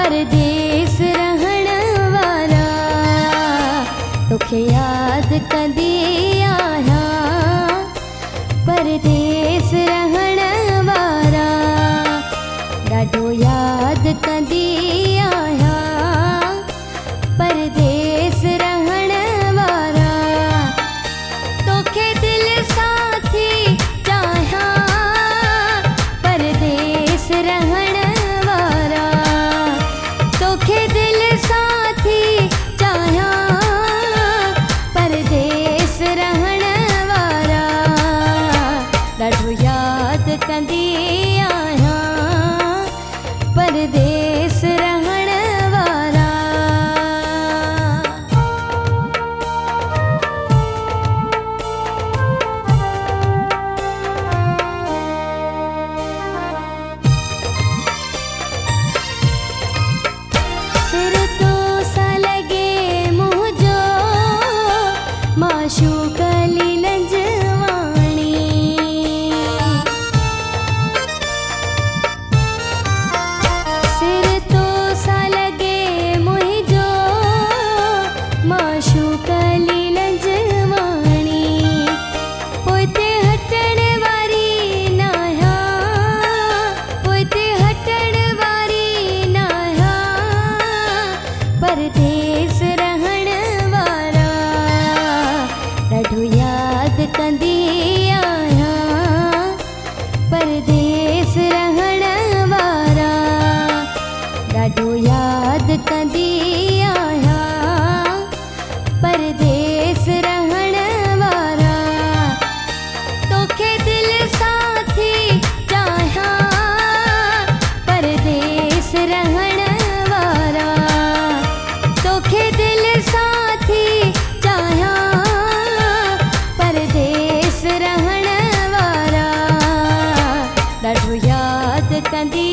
परदेस रहण वारा तोखे याद कंदी आहियां। परदेस रहण वारा ॾाढो याद कंदी आहियां। परदेस रहण वारा तोखे दिल सां थी चाहियां। परदेस रहण वारा तोखे दिल सां थी चाहियां। परदेस रहण वारा ॾाढो याद कंदी आहियां। परदेस रहण वारा सिर तो सा लगे मुझो माशूक लंजवाणी। सिर तो सा लगे मुझो माशूक लंजवाणी। पोइते हटण वारी नाहियां। पोइते हटण वारी नाहियां। परदेस रहण वारा ॾाढो याद कंदी आहियां। परदेस रहण वारा ॾाढो याद कंदी आहियां। परदेस रहण वारा तोखे दिल सां थी चाहियां। परदेस रहण वारा तोखे दिल सां थी चाहियां। परदेस रहण वारा ॾाढो याद कंदी